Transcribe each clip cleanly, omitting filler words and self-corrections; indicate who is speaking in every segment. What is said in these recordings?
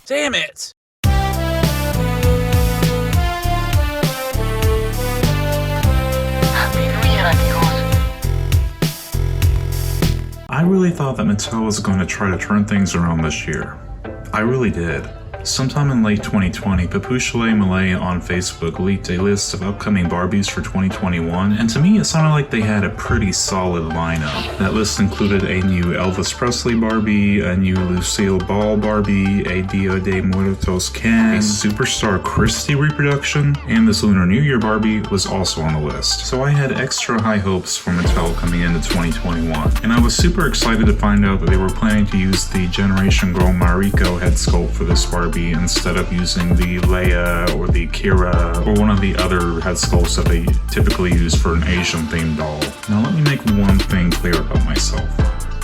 Speaker 1: Damn it!
Speaker 2: I really thought that Mattel was going to try to turn things around this year. I really did. Sometime in late 2020, Papuchele Malay on Facebook leaked a list of upcoming Barbies for 2021, and to me it sounded like they had a pretty solid lineup. That list included a new Elvis Presley Barbie, a new Lucille Ball Barbie, a Dia de Muertos Ken, a Superstar Christie reproduction, and this Lunar New Year Barbie was also on the list. So I had extra high hopes for Mattel coming into 2021, and I was super excited to find out that they were planning to use the Generation Girl Mariko head sculpt for this Barbie instead of using the Leia or the Kira or one of the other head sculpts that they typically use for an Asian themed doll. Now let me make one thing clear about myself.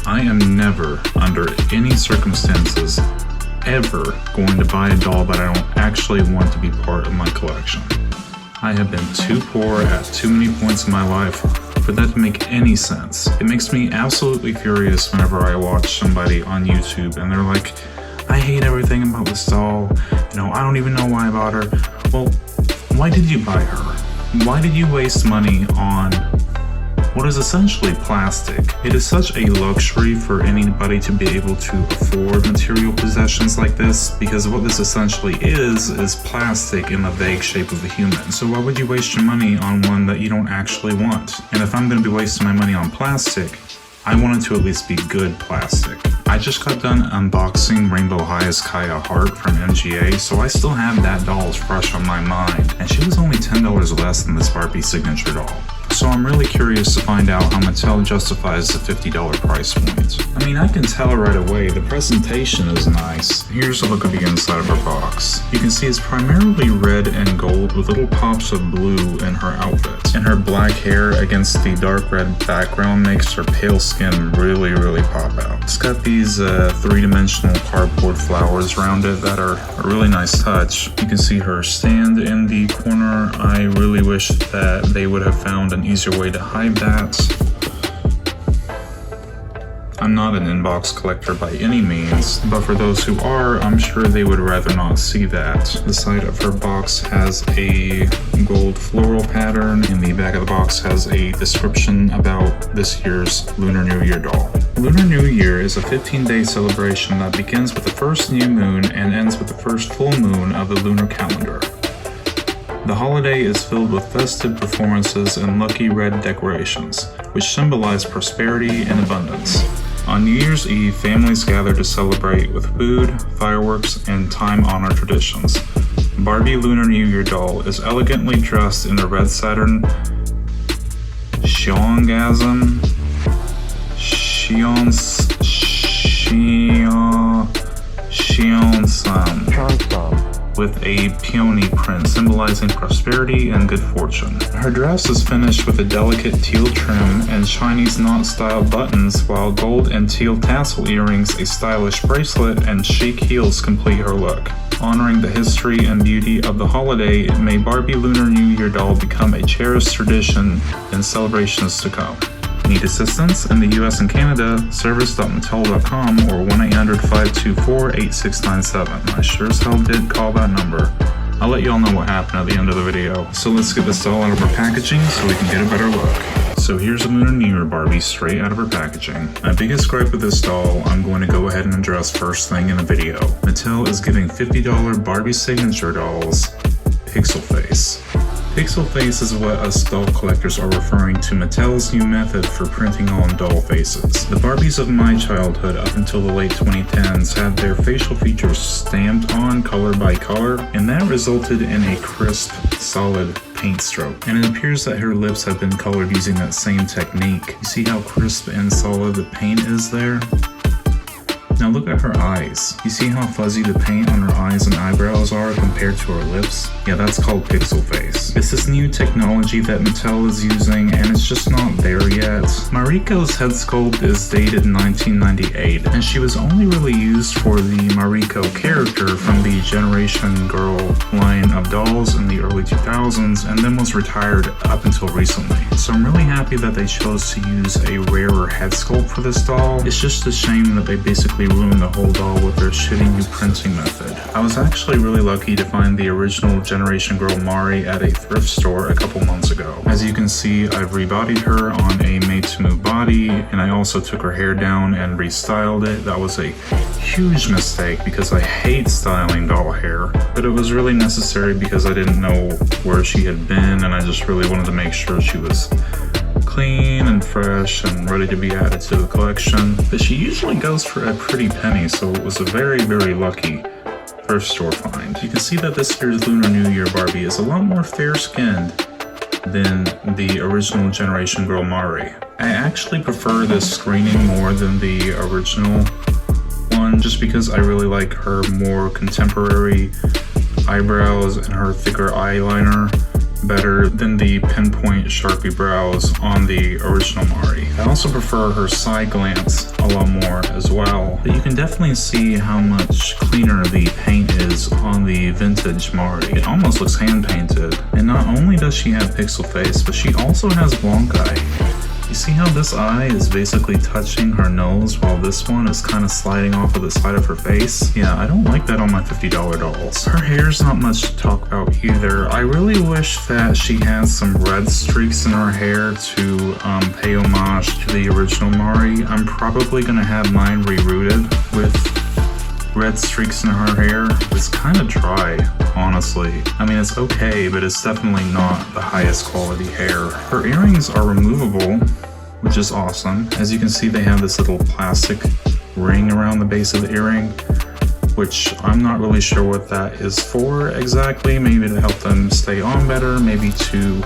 Speaker 2: I am never, under any circumstances, ever going to buy a doll that I don't actually want to be part of my collection. I have been too poor at too many points in my life for that to make any sense. It makes me absolutely furious whenever I watch somebody on YouTube and they're like, I hate everything about this doll, I don't even know why I bought her. Well, why did you buy her? Why did you waste money on what is essentially plastic? It is such a luxury for anybody to be able to afford material possessions like this, because what this essentially is plastic in the vague shape of a human. So why would you waste your money on one that you don't actually want? And if I'm going to be wasting my money on plastic, I want it to at least be good plastic. I just got done unboxing Rainbow High's Kaya Hart from MGA, so I still have that doll fresh on my mind, and she was only $10 less than this Barbie signature doll. So I'm really curious to find out how Mattel justifies the $50 price point. I mean, I can tell right away, the presentation is nice. Here's a look at the inside of her box. You can see it's primarily red and gold with little pops of blue in her outfit. And her black hair against the dark red background makes her pale skin really pop out. It's got these three-dimensional cardboard flowers around it that are a really nice touch. You can see her stand in the corner. I really wish that they would have found an easier way to hide that. I'm not an inbox collector by any means, but for those who are, I'm sure they would rather not see that. The side of her box has a gold floral pattern, and the back of the box has a description about this year's Lunar New Year doll. Lunar New Year is a 15-day celebration that begins with the first new moon and ends with the first full moon of the lunar calendar. The holiday is filled with festive performances and lucky red decorations, which symbolize prosperity and abundance. On New Year's Eve, families gather to celebrate with food, fireworks, and time-honored traditions. Barbie Lunar New Year doll is elegantly dressed in a red Saturn Shiongasm with a peony print symbolizing prosperity and good fortune. Her dress is finished with a delicate teal trim and Chinese knot-style buttons, while gold and teal tassel earrings, a stylish bracelet, and chic heels complete her look. Honoring the history and beauty of the holiday, may Barbie Lunar New Year doll become a cherished tradition in celebrations to come. Need assistance? In the US and Canada, service.mattel.com or 1-800-524-8697. I sure as hell did call that number. I'll let y'all know what happened at the end of the video. So let's get this doll out of her packaging so we can get a better look. So here's a Lunar New Year Barbie straight out of her packaging. My biggest gripe with this doll, I'm going to go ahead and address first thing in the video. Mattel is giving $50 Barbie signature dolls Pixel Face. Pixel Face is what us doll collectors are referring to Mattel's new method for printing on doll faces. The Barbies of my childhood up until the late 2010s had their facial features stamped on color by color, and that resulted in a crisp, solid paint stroke. And it appears that her lips have been colored using that same technique. You see how crisp and solid the paint is there? Now look at her eyes. You see how fuzzy the paint on her eyes and eyebrows are compared to her lips? Yeah, that's called Pixel Face. It's this new technology that Mattel is using, and it's just not there yet. Mariko's head sculpt is dated 1998, and she was only really used for the Mariko character from the Generation Girl line of dolls in the early 2000s, and then was retired up until recently. So I'm really happy that they chose to use a rarer head sculpt for this doll. It's just a shame that they basically ruined the whole doll with their shitty new printing method. I was actually really lucky to find the original Generation Girl Mari at a thrift store a couple months ago. As you can see, I've rebodied her on a made-to-move body, and I also took her hair down and restyled it. That was a huge mistake because I hate styling doll hair, but it was really necessary because I didn't know where she had been, and I just really wanted to make sure she was clean and fresh and ready to be added to the collection. But she usually goes for a pretty penny, so it was a very, very lucky thrift store find. You can see that this year's Lunar New Year Barbie is a lot more fair-skinned than the original Generation Girl Mari. I actually prefer this screening more than the original one, just because I really like her more contemporary eyebrows and her thicker eyeliner better than the pinpoint Sharpie brows on the original Mari. I also prefer her side glance a lot more as well, but you can definitely see how much cleaner the paint is on the vintage Mari. It almost looks hand painted. And not only does she have pixel face, but she also has wonk eye. You see how this eye is basically touching her nose while this one is kind of sliding off of the side of her face? Yeah, I don't like that on my $50 dolls. Her hair's not much to talk about either. I really wish that she had some red streaks in her hair to pay homage to the original Mari. I'm probably gonna have mine rerouted with red streaks in her hair. It's kind of dry, honestly. I mean, it's okay, but it's definitely not the highest quality hair. Her earrings are removable, which is awesome. As you can see, they have this little plastic ring around the base of the earring, which I'm not really sure what that is for exactly. Maybe to help them stay on better, maybe to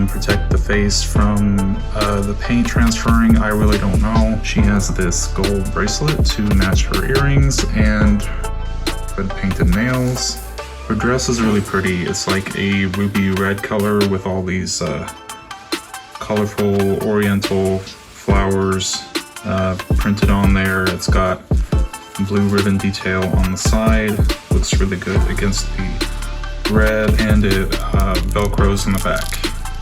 Speaker 2: protect the face from the paint transferring. I really don't know. She has this gold bracelet to match her earrings and red painted nails. Her dress is really pretty. It's like a ruby red color with all these colorful oriental flowers printed on there. It's got blue ribbon detail on the side. Looks really good against the red, and it velcros in the back.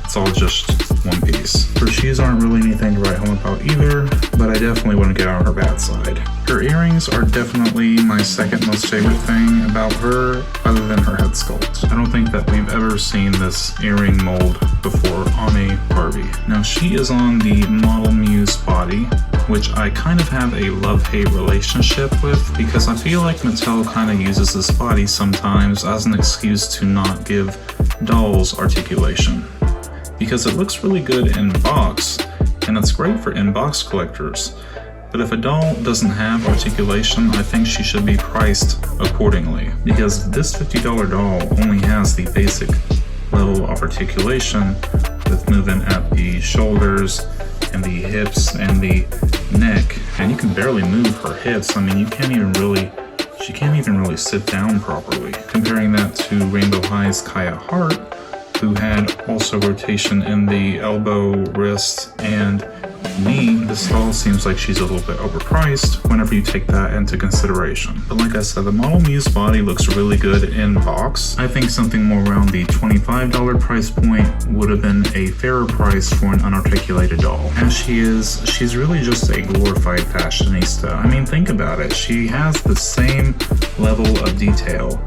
Speaker 2: It's all just one piece. Her shoes aren't really anything to write home about either, but I definitely wouldn't get on her bad side. Her earrings are definitely my second most favorite thing about her, other than her head sculpt. I don't think that we've ever seen this earring mold before on a Barbie. Now she is on the Model Muse body, which I kind of have a love-hate relationship with, because I feel like Mattel kind of uses this body sometimes as an excuse to not give dolls articulation. Because it looks really good in box, and it's great for in-box collectors. But if a doll doesn't have articulation, I think she should be priced accordingly. Because this $50 doll only has the basic level of articulation with movement at the shoulders and the hips and the neck, and you can barely move her hips. I mean, she can't even really sit down properly. Comparing that to Rainbow High's Kaya Hart, who had also rotation in the elbow, wrist, and knee, this doll seems like she's a little bit overpriced whenever you take that into consideration. But like I said, the Model Muse body looks really good in box. I think something more around the $25 price point would have been a fairer price for an unarticulated doll. And she's really just a glorified fashionista. I mean, think about it. She has the same level of detail,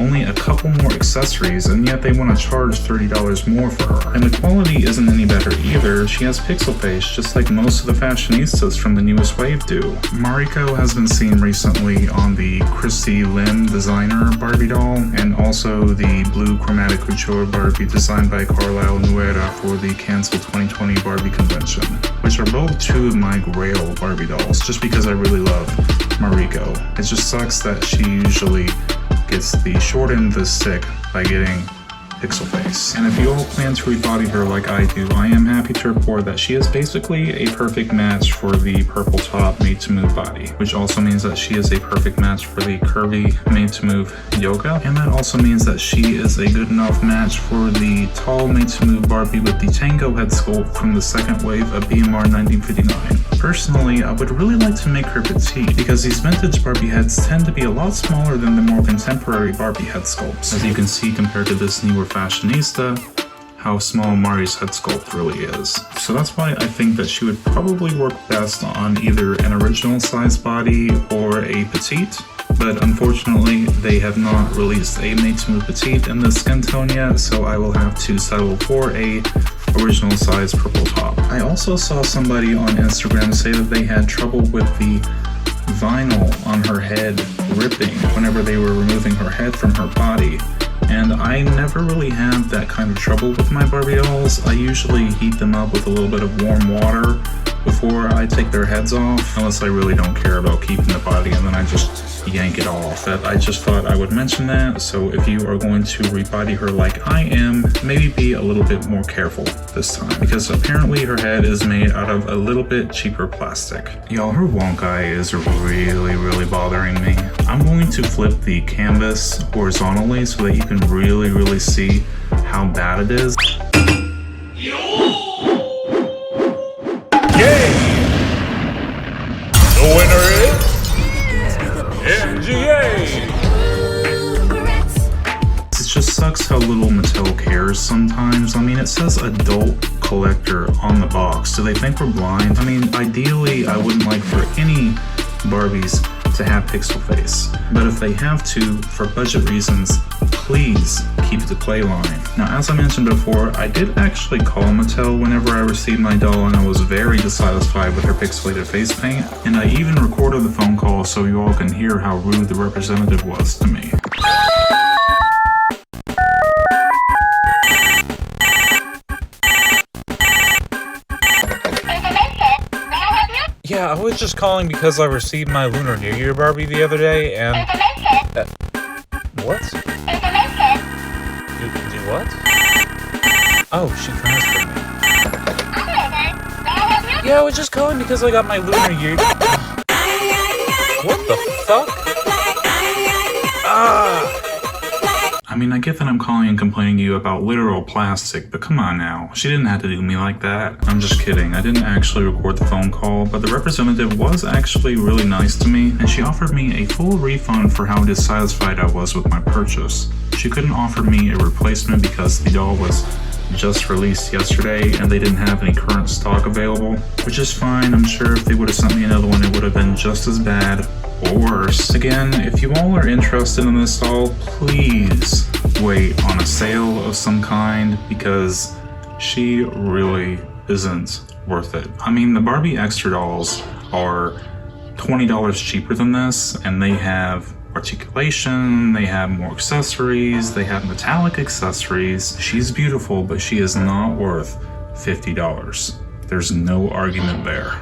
Speaker 2: only a couple more accessories, and yet they want to charge $30 more for her. And the quality isn't any better either. She has pixel face, just like most of the fashionistas from the newest wave do. Mariko has been seen recently on the Christy Lim designer Barbie doll, and also the blue chromatic couture Barbie designed by Carlisle Nuera for the canceled 2020 Barbie convention, which are both two of my grail Barbie dolls, just because I really love Mariko. It just sucks that she usually gets the short end of the stick by getting pixel face. And if you all plan to rebody her like I do, I am happy to report that she is basically a perfect match for the purple top made to move body, which also means that she is a perfect match for the curvy made to move yoga, and that also means that she is a good enough match for the tall made to move Barbie with the tango head sculpt from the second wave of BMR 1959. Personally, I would really like to make her petite, because these vintage Barbie heads tend to be a lot smaller than the more contemporary Barbie head sculpts. As you can see, compared to this newer fashionista, how small Mari's head sculpt really is. So that's why I think that she would probably work best on either an original size body or a petite. But unfortunately, they have not released a made to move petite in this skin tone yet, so I will have to settle for a original size purple top. I also saw somebody on Instagram say that they had trouble with the vinyl on her head ripping whenever they were removing her head from her body. And I never really had that kind of trouble with my Barbie dolls. I usually heat them up with a little bit of warm water before I take their heads off, unless I really don't care about keeping the body, and then I just yank it off. I just thought I would mention that, so if you are going to rebody her like I am, maybe be a little bit more careful this time, because apparently her head is made out of a little bit cheaper plastic. Y'all, her wonk eye is really bothering me. I'm going to flip the canvas horizontally so that you can really see how bad it is.
Speaker 1: The winner is MGA!
Speaker 2: It just sucks how little Mattel cares sometimes. I mean, it says adult collector on the box. Do they think we're blind? I mean, ideally, I wouldn't like for any Barbies to have pixel face. But if they have to, for budget reasons, please keep the clay line. Now, as I mentioned before, I did actually call Mattel whenever I received my doll, and I was very dissatisfied with her pixelated face paint. And I even recorded the phone call so you all can hear how rude the representative was to me.
Speaker 1: Yeah, I was just calling because I received my Lunar New Year Barbie the other day, and... what? Do what? Oh, she transferred me. Yeah, I was just calling because I got my Lunar Year... What the fuck? Ah!
Speaker 2: I mean, I get that I'm calling and complaining to you about literal plastic, but come on now. She didn't have to do me like that. I'm just kidding. I didn't actually record the phone call, but the representative was actually really nice to me, and she offered me a full refund for how dissatisfied I was with my purchase. She couldn't offer me a replacement because the doll was just released yesterday and they didn't have any current stock available, which is fine. I'm sure if they would have sent me another one, it would have been just as bad or worse. Again, if you all are interested in this doll, please wait on a sale of some kind, because she really isn't worth it. I mean, the Barbie Extra dolls are $20 cheaper than this, and they have articulation, they have more accessories, they have metallic accessories. She's beautiful, but she is not worth $50. There's no argument there.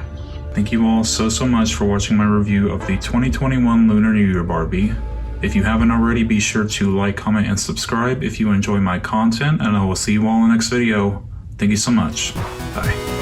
Speaker 2: Thank you all so much for watching my review of the 2021 Lunar New Year Barbie. If you haven't already, be sure to like, comment, and subscribe if you enjoy my content, and I will see you all in the next video. Thank you so much. Bye.